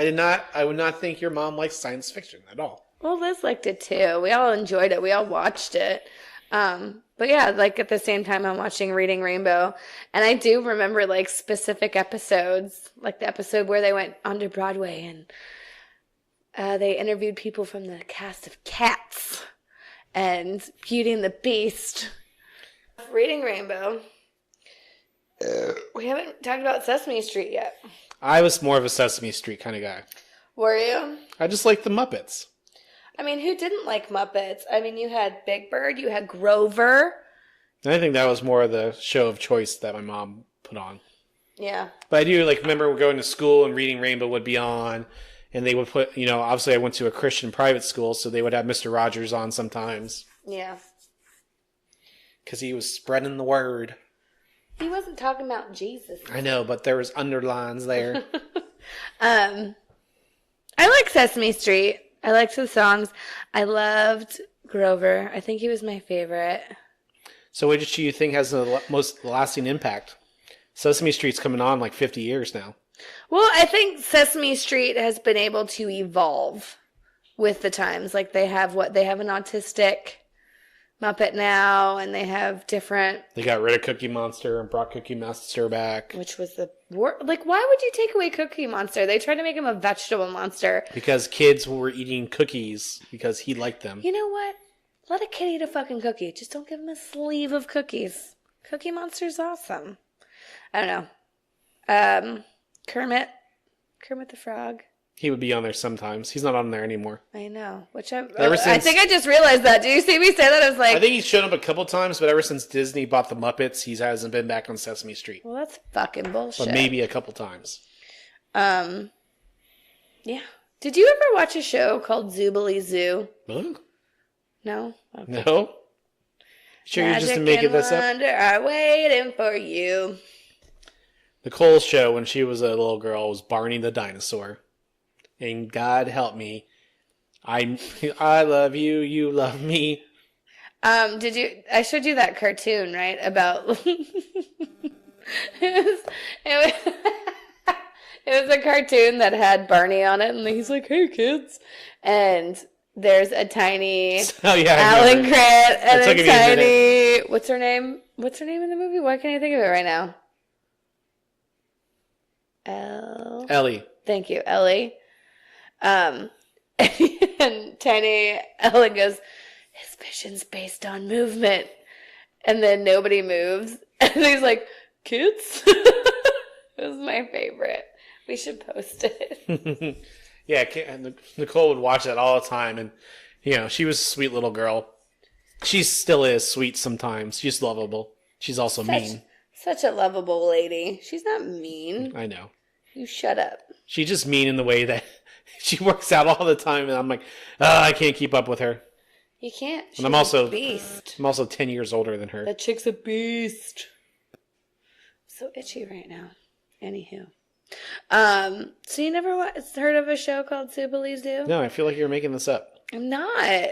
I would not think your mom likes science fiction at all. Well, Liz liked it too. We all enjoyed it. We all watched it. But yeah, like at the same time I'm watching Reading Rainbow. And I do remember like specific episodes, like the episode where they went onto Broadway and they interviewed people from the cast of Cats and Beauty and the Beast. Reading Rainbow. We haven't talked about Sesame Street yet. I was more of a Sesame Street kind of guy. Were you? I just liked the Muppets. I mean, who didn't like Muppets? I mean, you had Big Bird, you had Grover. And I think that was more of the show of choice that my mom put on. Yeah. But I do remember going to school and Reading Rainbow would be on, and they would put, obviously I went to a Christian private school, so they would have Mr. Rogers on sometimes. Yeah. Because he was spreading the word. He wasn't talking about Jesus. I know, but there was underlines there. I like Sesame Street. I liked the songs. I loved Grover. I think he was my favorite. So what do you think has the most lasting impact? Sesame Street's coming on like 50 years now. Well, I think Sesame Street has been able to evolve with the times. Like they have an autistic Muppet now, and they have different... They got rid of Cookie Monster and brought Cookie Monster back. Which was the... Like, why would you take away Cookie Monster? They tried to make him a vegetable monster. Because kids were eating cookies because he liked them. You know what? Let a kid eat a fucking cookie. Just don't give him a sleeve of cookies. Cookie Monster's awesome. I don't know. Kermit the Frog. He would be on there sometimes. He's not on there anymore. I know. I think I just realized that. Did you see me say that? I was like... I think he's shown up a couple times, but ever since Disney bought the Muppets, he hasn't been back on Sesame Street. Well, that's fucking bullshit. But maybe a couple times. Yeah. Did you ever watch a show called Zoobilee Zoo? Huh? No? Okay. No? Sure you're just making this up? Magic and wonder are waiting for you. Nicole's show when she was a little girl was Barney the Dinosaur. And God help me, I love you, you love me. I showed you that cartoon, right? About it was a cartoon that had Barney on it, and he's like, "Hey kids," and there's a tiny Oh, yeah, Alan Grant and took a me a tiny... What's her name? What's her name in the movie? Why can't I think of it right now? Ellie. Thank you, Ellie. And tiny Ellen goes, his vision's based on movement. And then nobody moves. And he's like, kids? It was my favorite. We should post it. Yeah, Nicole would watch that all the time. And, she was a sweet little girl. She still is sweet sometimes. She's lovable. She's also mean. Such a lovable lady. She's not mean. I know. You shut up. She's just mean in the way that she works out all the time. And I'm like, I can't keep up with her. You can't. She's and I'm also a beast. I'm also 10 years older than her. That chick's a beast. So itchy right now. Anywho. So you never heard of a show called Zoobilee Zoo? No, I feel like you're making this up. I'm not.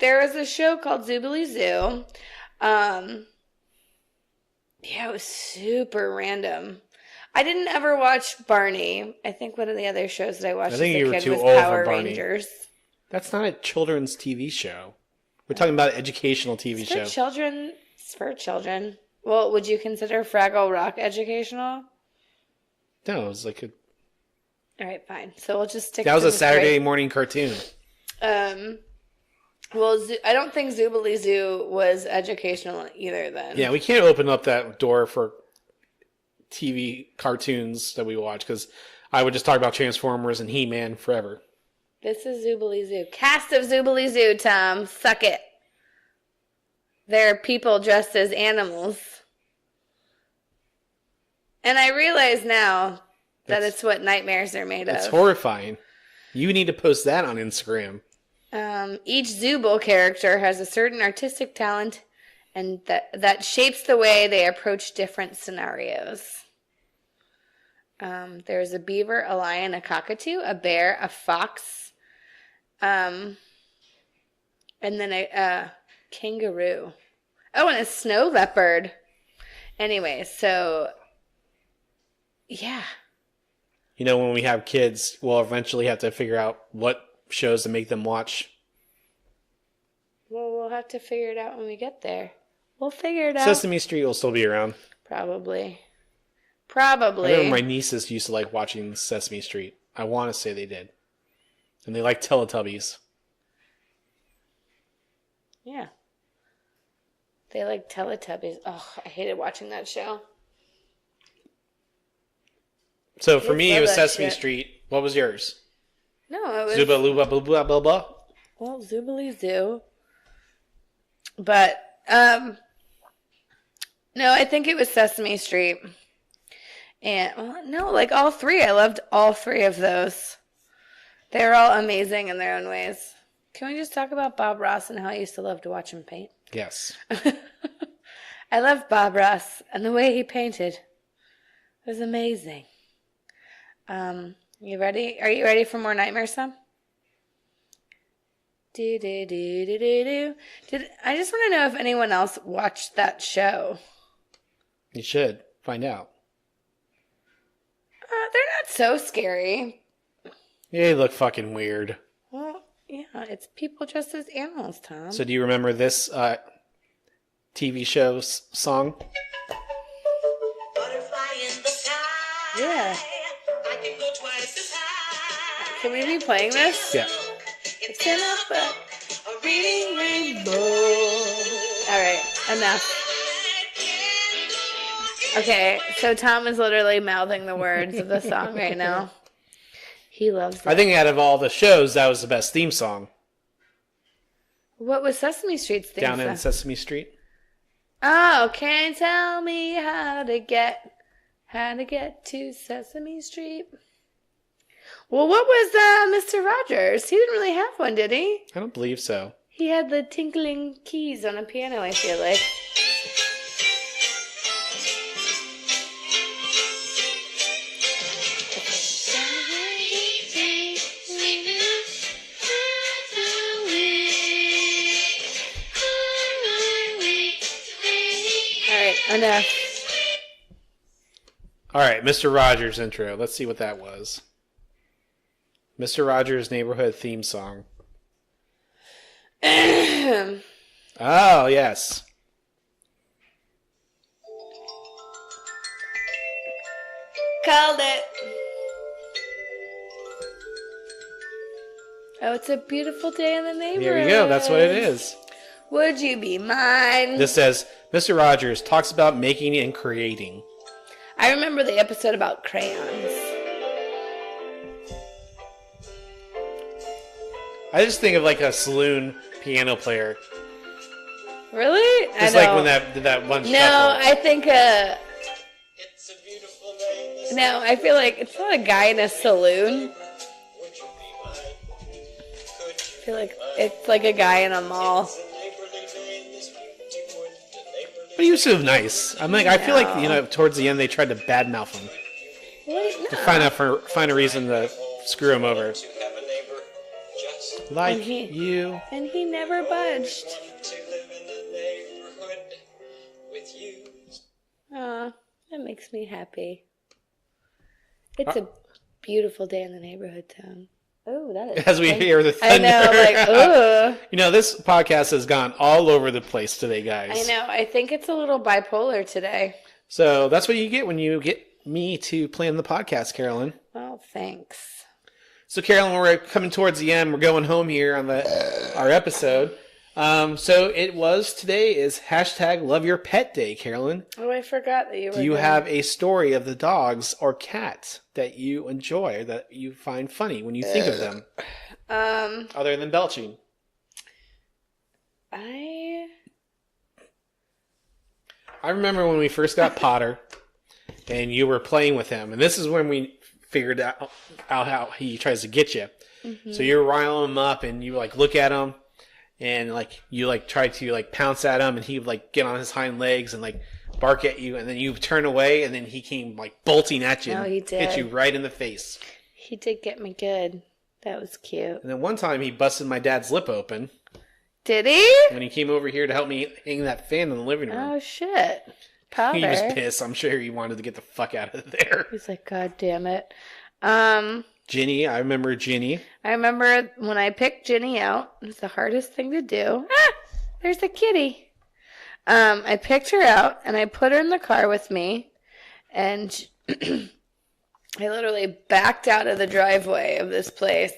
There was a show called Zoobilee Zoo. Yeah, it was super random. I didn't ever watch Barney. I think one of the other shows that I watched as a kid was Power Rangers. That's not a children's TV show. We're talking about an educational TV show. It's for children. Well, would you consider Fraggle Rock educational? No, it was like a... All right, fine. So we'll just stick That to was a the Saturday morning cartoon. Well, I don't think Zoobilee Zoo was educational either then. Yeah, we can't open up that door for TV cartoons that we watch because I would just talk about Transformers and He-Man forever. This is Zoobilee Zoo. Cast of Zoobilee Zoo, Tom. Suck it. They're people dressed as animals. And I realize now that it's what nightmares are made of. It's horrifying. You need to post that on Instagram. Each Zooble character has a certain artistic talent and that shapes the way they approach different scenarios. There's a beaver, a lion, a cockatoo, a bear, a fox, and then a kangaroo. Oh, and a snow leopard. Anyway, so, yeah. When we have kids, we'll eventually have to figure out what shows to make them watch. Well, we'll have to figure it out when we get there. We'll figure it out. Sesame Street will still be around. Probably. I remember my nieces used to like watching Sesame Street. I want to say they did. And they like Teletubbies. Yeah. They like Teletubbies. Oh, I hated watching that show. So for me, it was Sesame Street. What was yours? No, it was... Zuba Luba Blah Blah Blah Blah? Well, Zoobilee Zoo. But, no, I think it was Sesame Street. And, well, no, like all three. I loved all three of those. They were all amazing in their own ways. Can we just talk about Bob Ross and how I used to love to watch him paint? Yes. I love Bob Ross, and the way he painted was amazing. You ready? Are you ready for more nightmares, Sam? I just want to know if anyone else watched that show. You should. Find out. They're not so scary. Yeah, they look fucking weird. Well, yeah, it's people dressed as animals, Tom. So do you remember this TV show song? Butterfly in the sky. Yeah. I can go twice as high. Can we be playing this? Yeah. It's enough, but a reading rainbow. All right, enough. Okay, so Tom is literally mouthing the words of the song right now. He loves it. I think out of all the shows, that was the best theme song. What was Sesame Street's theme Down song? in Sesame Street. Oh, can you tell me how to get to Sesame Street? Well, what was Mr. Rogers? He didn't really have one, did he? I don't believe so. He had the tinkling keys on a piano, I feel like. Enough. All right, Mr. Rogers intro. Let's see what that was. Mr. Rogers' Neighborhood theme song. Oh, yes. Called it. Oh, it's a beautiful day in the neighborhood. Here we go. That's what it is. Would you be mine? This says, Mr. Rogers talks about making and creating. I remember the episode about crayons. I just think of like a saloon piano player. Really? Just like when that one No, shuffle. I think It's a beautiful day. no, I feel like it's not a guy in a saloon. Would you be mine? Could I you feel like it's like a guy in a mall. It's a neighborly day in this beauty wood. The neighborly But he was so nice. I'm like, I feel like, towards the end they tried to badmouth him. Wait, To no. find a reason to screw him over. to have a neighbor just Like he- you. And he never budged. want to live in a neighborhood with you. Aw, that makes me happy. It's a beautiful day in the neighborhood, Tom. Oh, that is. As we hear the I thunder. know, like, ugh. This podcast has gone all over the place today, guys. I know. I think it's a little bipolar today. So that's what you get when you get me to plan the podcast, Carolyn. Well, thanks. So, Carolyn, we're coming towards the end. We're going home here on our episode. So today is hashtag Love Your Pet Day, Carolyn. Oh, I forgot that you were. Do you going- have a story of the dogs or cats that you enjoy, that you find funny when you think of them, other than belching? I remember when we first got Potter, and you were playing with him, and this is when we figured out how he tries to get you. Mm-hmm. So you're riling him up, and you look at him, and you try to pounce at him, and he would get on his hind legs and bark at you, and then you turn away, and then he came bolting at you, No, and he hit did. you right in the face. He did get me good. That was cute. And then one time he busted my dad's lip open Did he? when he came over here to help me hang that fan in the living room. Oh shit, Potter. He was pissed. I'm sure he wanted to get the fuck out of there. He's like, God damn it. Ginny, I remember Ginny. I remember when I picked Ginny out. It was the hardest thing to do. Ah, there's a kitty. I picked her out and I put her in the car with me, and I literally backed out of the driveway of this place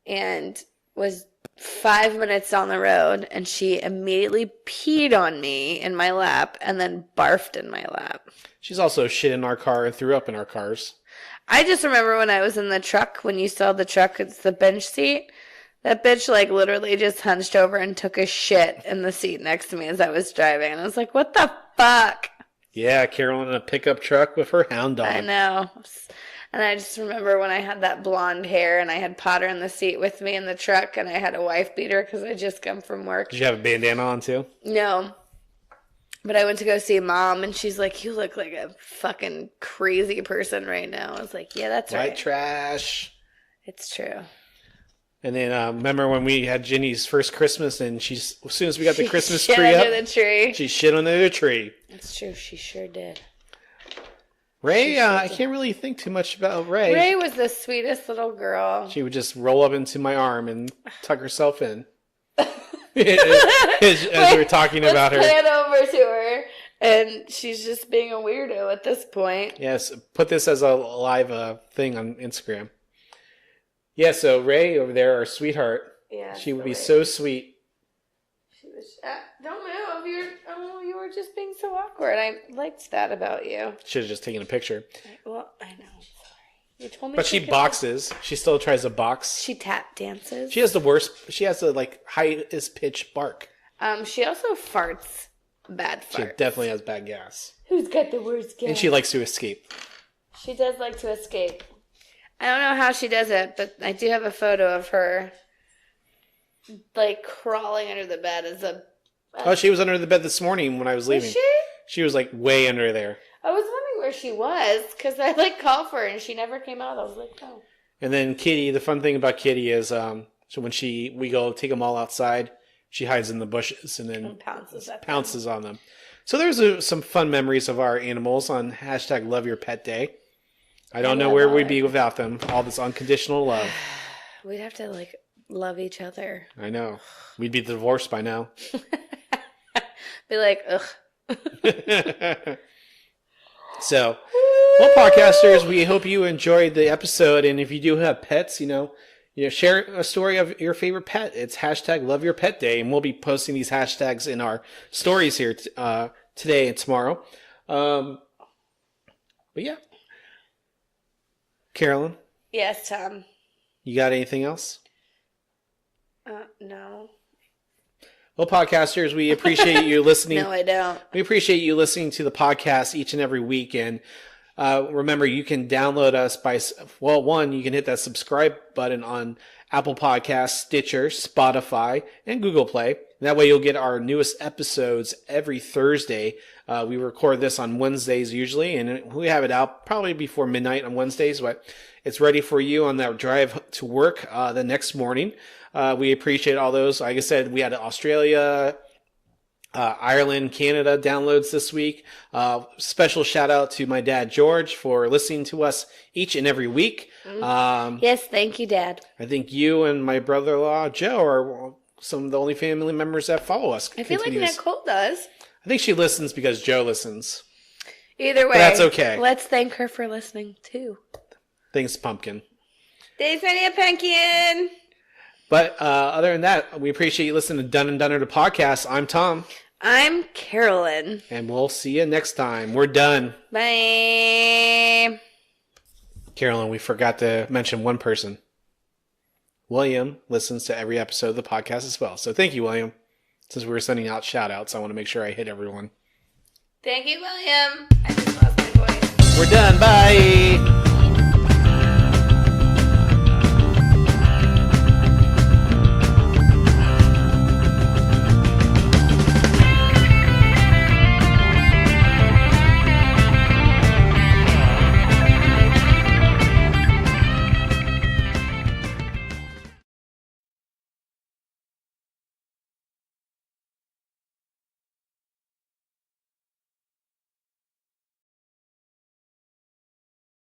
and was 5 minutes down the road, and she immediately peed on me in my lap and then barfed in my lap. She's also shit in our car and threw up in our cars. I just remember when I was in the truck, when you saw the truck, it's the bench seat. That bitch literally just hunched over and took a shit in the seat next to me as I was driving. And I was like, what the fuck? Yeah, Carolyn in a pickup truck with her hound dog. I know. And I just remember when I had that blonde hair and I had Potter in the seat with me in the truck, and I had a wife beater because I just come from work. Did you have a bandana on too? No. But I went to go see Mom, and she's like, you look like a fucking crazy person right now. I was like, yeah, that's White right. trash. It's true. And then remember when we had Ginny's first Christmas, and as soon as we got the She Christmas shit tree under up, the tree. she shit under the tree. It's true. She sure did. Ray, I can't really think too much about Ray. Ray was the sweetest little girl. She would just roll up into my arm and tuck herself in. as we were talking about her. Let's pan over to her, and she's just being a weirdo at this point. Yes, put this as a live thing on Instagram. Yeah, so Ray over there, our sweetheart, Yeah, she would be Ray. so sweet. She was. Don't move. You were just being so awkward. I liked that about you. Should have just taken a picture. Well, I know. I'm sorry. You told me. But she could- boxes. She still tries to box. She tap dances. She has the worst. She has the highest pitch bark. She also farts. Bad She farts. definitely has bad gas. Who's got the worst gas? And she likes to escape. She does like to escape. I don't know how she does it, but I do have a photo of her, crawling under the bed as a. Oh, she was under the bed this morning when I was leaving. Was she? She was way under there. I was wondering where she was because I called for her and she never came out. I was like, oh. And then Kitty, the fun thing about Kitty is, so when we go take them all outside, she hides in the bushes and then And pounces at them. pounces on them. So there's some fun memories of our animals on hashtag Love Your Pet Day. I don't know love where all we'd our be without them. All this unconditional love. We'd have to love each other. I know. We'd be divorced by now. Be like, ugh. So, well, podcasters, we hope you enjoyed the episode. And if you do have pets, share a story of your favorite pet. It's hashtag Love Your Pet Day, and we'll be posting these hashtags in our stories here today and tomorrow. But yeah, Carolyn. Yes, Tom. You got anything else? No. Well, podcasters, we appreciate you listening. No, I don't. We appreciate you listening to the podcast each and every week. And remember, you can download us by, you can hit that subscribe button on Apple Podcasts, Stitcher, Spotify, and Google Play. And that way you'll get our newest episodes every Thursday. We record this on Wednesdays usually, and we have it out probably before midnight on Wednesdays, but it's ready for you on that drive to work the next morning. We appreciate all those. Like I said, we had Australia, Ireland, Canada downloads this week. Special shout out to my dad, George, for listening to us each and every week. Yes, thank you, Dad. I think you and my brother-in-law, Joe, are some of the only family members that follow us. I feel like Nicole does. I think she listens because Joe listens. Either way. But that's okay. Let's thank her for listening, too. Thanks, Pumpkin. Thanks, my pumpkin. But other than that, we appreciate you listening to Dun and Dunner the podcast. I'm Tom. I'm Carolyn. And we'll see you next time. We're done. Bye. Carolyn, we forgot to mention one person. William listens to every episode of the podcast as well. So thank you, William. Since we were sending out shout outs, I want to make sure I hit everyone. Thank you, William. I just lost my voice. We're done. Bye.